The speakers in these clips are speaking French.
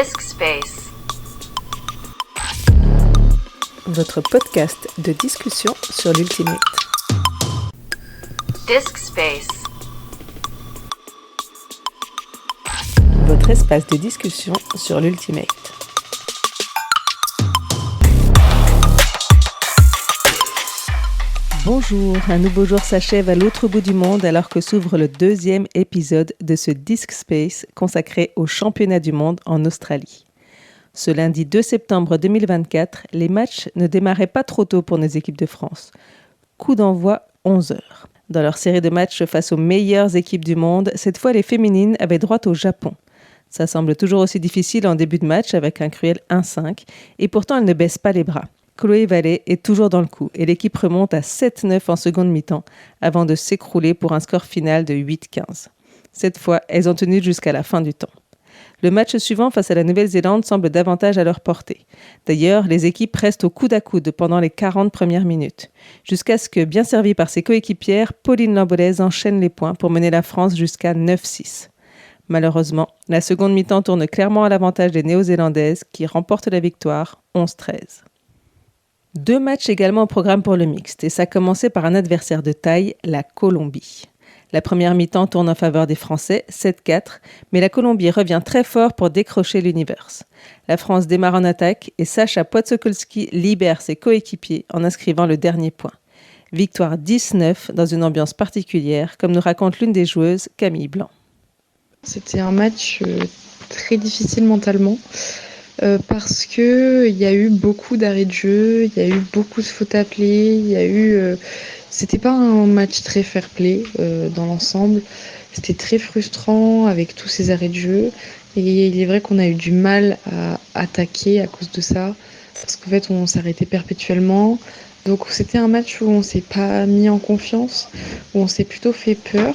Disc Space. Votre podcast de discussion sur l'Ultimate. Disc Space. Votre espace de discussion sur l'Ultimate. Bonjour, un nouveau jour s'achève à l'autre bout du monde alors que s'ouvre le deuxième épisode de ce Disc Space consacré au championnat du monde en Australie. Ce lundi 2 septembre 2024, les matchs ne démarraient pas trop tôt pour nos équipes de France. Coup d'envoi 11h. Dans leur série de matchs face aux meilleures équipes du monde, cette fois les féminines avaient droit au Japon. Ça semble toujours aussi difficile en début de match avec un cruel 1-5 et pourtant elles ne baissent pas les bras. Chloé Vallée est toujours dans le coup et l'équipe remonte à 7-9 en seconde mi-temps avant de s'écrouler pour un score final de 8-15. Cette fois, elles ont tenu jusqu'à la fin du temps. Le match suivant face à la Nouvelle-Zélande semble davantage à leur portée. D'ailleurs, les équipes restent au coude à coude pendant les 40 premières minutes, jusqu'à ce que, bien servie par ses coéquipières, Pauline Lambolèze enchaîne les points pour mener la France jusqu'à 9-6. Malheureusement, la seconde mi-temps tourne clairement à l'avantage des Néo-Zélandaises qui remportent la victoire 11-13. Deux matchs également au programme pour le mixte, et ça commençait par un adversaire de taille, la Colombie. La première mi-temps tourne en faveur des Français, 7-4, mais la Colombie revient très fort pour décrocher l'univers. La France démarre en attaque et Sacha Podsokolski libère ses coéquipiers en inscrivant le dernier point. Victoire 19 dans une ambiance particulière, comme nous raconte l'une des joueuses, Camille Blanc. C'était un match très difficile mentalement. Parce que il y a eu beaucoup d'arrêts de jeu, il y a eu beaucoup de fautes appelées, c'était pas un match très fair-play dans l'ensemble. C'était très frustrant avec tous ces arrêts de jeu. Et il est vrai qu'on a eu du mal à attaquer à cause de ça, parce qu'en fait on s'arrêtait perpétuellement. Donc c'était un match où on s'est pas mis en confiance, où on s'est plutôt fait peur.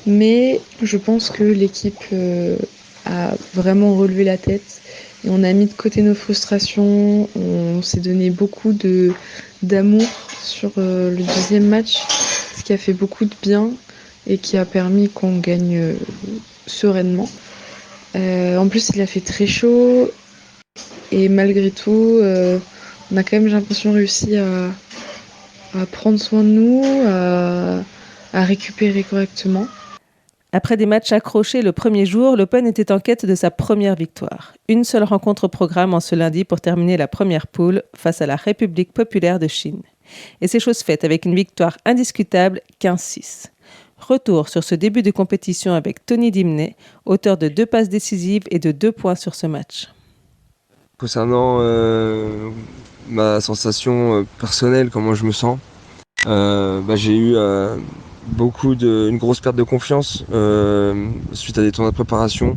Mais je pense que l'équipe a vraiment relevé la tête. Et on a mis de côté nos frustrations, on s'est donné beaucoup d'amour sur le deuxième match, ce qui a fait beaucoup de bien et qui a permis qu'on gagne sereinement. En plus, il a fait très chaud et malgré tout, on a quand même, j'ai l'impression, réussi à prendre soin de nous, à récupérer correctement. Après des matchs accrochés le premier jour, l'Open était en quête de sa première victoire. Une seule rencontre au programme en ce lundi pour terminer la première poule face à la République populaire de Chine. Et c'est chose faite avec une victoire indiscutable 15-6. Retour sur ce début de compétition avec Tony Dimney, auteur de 2 passes décisives et de 2 points sur ce match. Concernant ma sensation personnelle, comment je me sens, j'ai eu une grosse perte de confiance suite à des tournois de préparation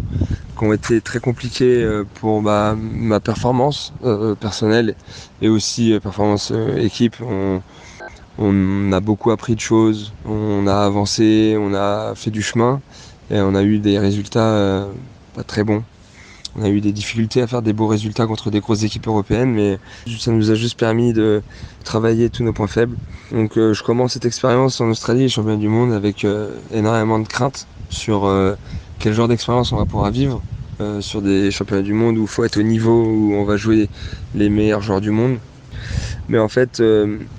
qui ont été très compliqués pour ma performance personnelle et aussi performance équipe. On a beaucoup appris de choses, on a avancé, on a fait du chemin et on a eu des résultats pas très bons. On a eu des difficultés à faire des beaux résultats contre des grosses équipes européennes, mais ça nous a juste permis de travailler tous nos points faibles. Donc je commence cette expérience en Australie, championnat du monde, avec énormément de crainte sur quel genre d'expérience on va pouvoir vivre sur des championnats du monde où il faut être au niveau, où on va jouer les meilleurs joueurs du monde. Mais en fait,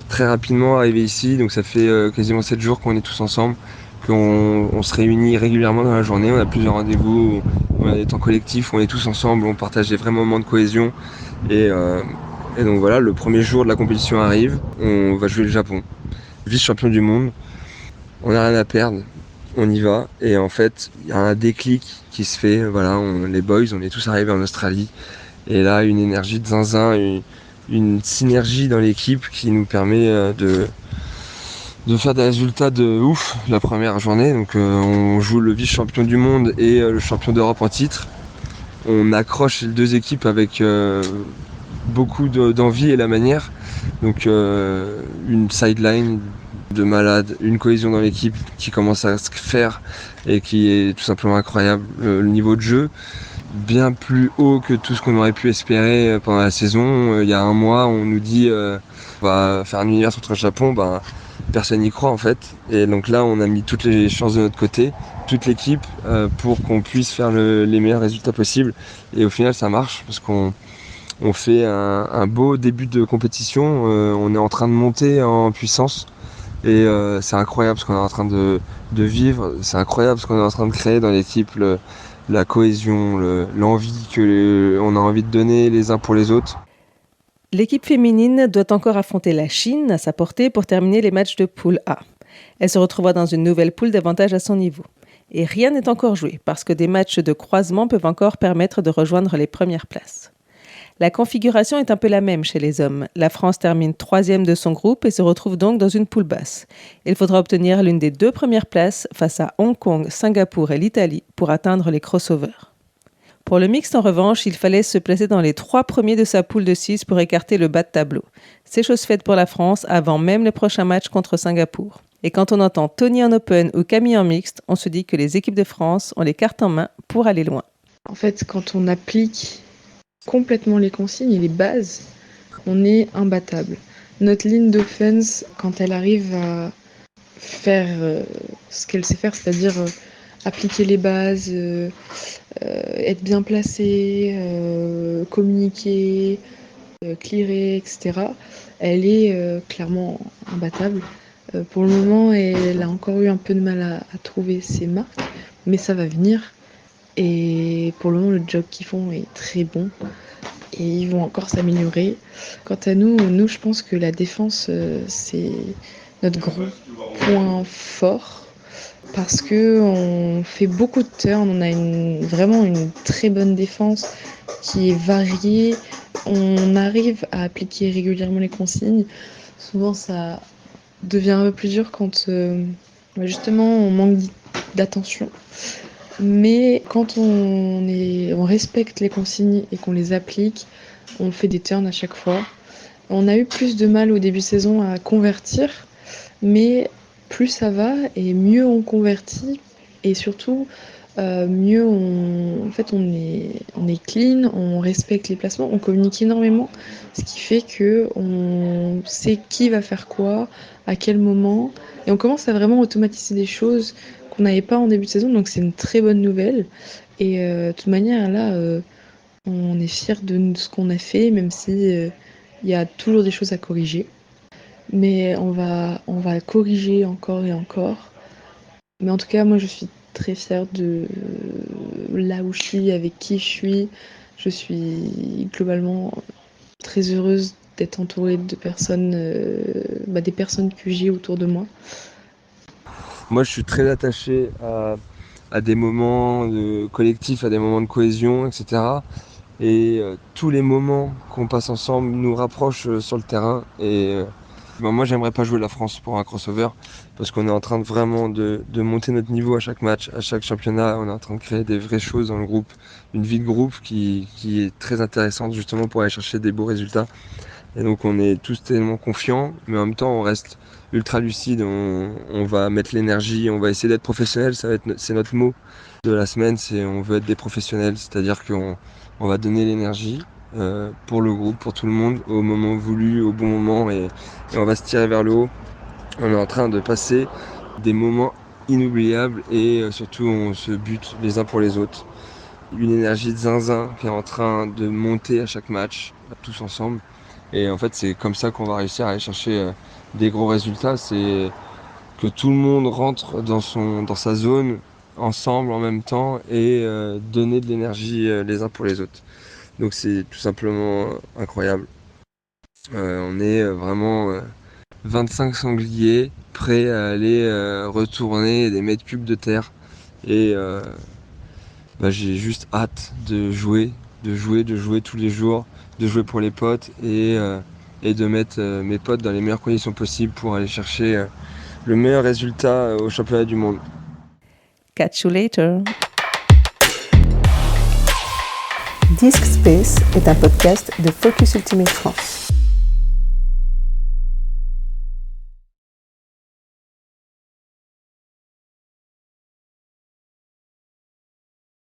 très rapidement arrivé ici, donc ça fait quasiment 7 jours qu'on est tous ensemble, qu'on se réunit régulièrement dans la journée, on a plusieurs rendez-vous, on a des temps collectifs, on est tous ensemble, on partage des vrais moments de cohésion. Et donc voilà, le premier jour de la compétition arrive, on va jouer le Japon. Vice-champion du monde, on n'a rien à perdre, on y va. Et en fait, il y a un déclic qui se fait, voilà, les boys, on est tous arrivés en Australie. Et là, une énergie de zinzin, une synergie dans l'équipe qui nous permet de faire des résultats de ouf la première journée. Donc on joue le vice-champion du monde et le champion d'Europe en titre. On accroche les 2 équipes avec beaucoup d'envie et la manière. Donc une sideline de malade, une cohésion dans l'équipe qui commence à se faire et qui est tout simplement incroyable. Le niveau de jeu, bien plus haut que tout ce qu'on aurait pu espérer pendant la saison. Il y a un mois, on nous dit on va faire un univers contre le Japon. personne n'y croit en fait. Et donc là, on a mis toutes les chances de notre côté, toute l'équipe, pour qu'on puisse faire les meilleurs résultats possibles. Et au final, ça marche parce qu'on fait un beau début de compétition. On est en train de monter en puissance. Et c'est incroyable ce qu'on est en train de vivre. C'est incroyable ce qu'on est en train de créer dans l'équipe, la cohésion, l'envie on a envie de donner les uns pour les autres. L'équipe féminine doit encore affronter la Chine à sa portée pour terminer les matchs de poule A. Elle se retrouvera dans une nouvelle poule d'avantage à son niveau. Et rien n'est encore joué parce que des matchs de croisement peuvent encore permettre de rejoindre les premières places. La configuration est un peu la même chez les hommes. La France termine 3e de son groupe et se retrouve donc dans une poule basse. Il faudra obtenir l'une des 2 premières places face à Hong Kong, Singapour et l'Italie pour atteindre les crossovers. Pour le mixte, en revanche, il fallait se placer dans les 3 premiers de sa poule de 6 pour écarter le bas de tableau. C'est chose faite pour la France avant même le prochain match contre Singapour. Et quand on entend Tony en open ou Camille en mixte, on se dit que les équipes de France ont les cartes en main pour aller loin. En fait, quand on applique complètement les consignes et les bases, on est imbattable. Notre ligne d'offense, quand elle arrive à faire ce qu'elle sait faire, c'est-à-dire appliquer les bases, être bien placée, communiquer, clearer, etc., elle est clairement imbattable. Pour le moment, elle a encore eu un peu de mal à trouver ses marques, mais ça va venir. Et pour le moment, le job qu'ils font est très bon. Et ils vont encore s'améliorer. Quant à nous, je pense que la défense, c'est notre gros point fort. Parce qu'on fait beaucoup de turns, on a vraiment une très bonne défense qui est variée. On arrive à appliquer régulièrement les consignes. Souvent, ça devient un peu plus dur quand justement on manque d'attention. Mais quand on respecte les consignes et qu'on les applique, on fait des turns à chaque fois. On a eu plus de mal au début de saison à convertir, mais plus ça va et mieux on convertit et surtout mieux on est clean, on respecte les placements, on communique énormément, ce qui fait que on sait qui va faire quoi, à quel moment, et on commence à vraiment automatiser des choses qu'on n'avait pas en début de saison, donc c'est une très bonne nouvelle. Et de toute manière là, on est fiers de ce qu'on a fait, même si il y a toujours des choses à corriger. Mais on va corriger encore et encore. Mais en tout cas, moi, je suis très fière de là où je suis, avec qui je suis. Je suis globalement très heureuse d'être entourée de personnes, des personnes que j'ai autour de moi. Moi, je suis très attaché à des moments collectifs, à des moments de cohésion, etc. Et tous les moments qu'on passe ensemble nous rapprochent sur le terrain. Et moi, j'aimerais pas jouer la France pour un crossover parce qu'on est en train vraiment de monter notre niveau à chaque match, à chaque championnat. On est en train de créer des vraies choses dans le groupe, une vie de groupe qui est très intéressante justement pour aller chercher des beaux résultats. Et donc on est tous tellement confiants, mais en même temps on reste ultra lucide, on va mettre l'énergie, on va essayer d'être professionnel, c'est notre mot de la semaine, c'est on veut être des professionnels, c'est-à-dire qu'on va donner l'énergie pour le groupe, pour tout le monde, au moment voulu, au bon moment, et on va se tirer vers le haut. On est en train de passer des moments inoubliables et surtout on se bute les uns pour les autres. Une énergie de zinzin qui est en train de monter à chaque match, tous ensemble. Et en fait, c'est comme ça qu'on va réussir à aller chercher des gros résultats. C'est que tout le monde rentre dans sa zone ensemble en même temps et donner de l'énergie les uns pour les autres. Donc c'est tout simplement incroyable. On est vraiment 25 sangliers prêts à aller retourner des mètres cubes de terre. Et j'ai juste hâte de jouer tous les jours, de jouer pour les potes et de mettre mes potes dans les meilleures conditions possibles pour aller chercher le meilleur résultat au championnat du monde. Catch you later. Disc Space est un podcast de Focus Ultimate France.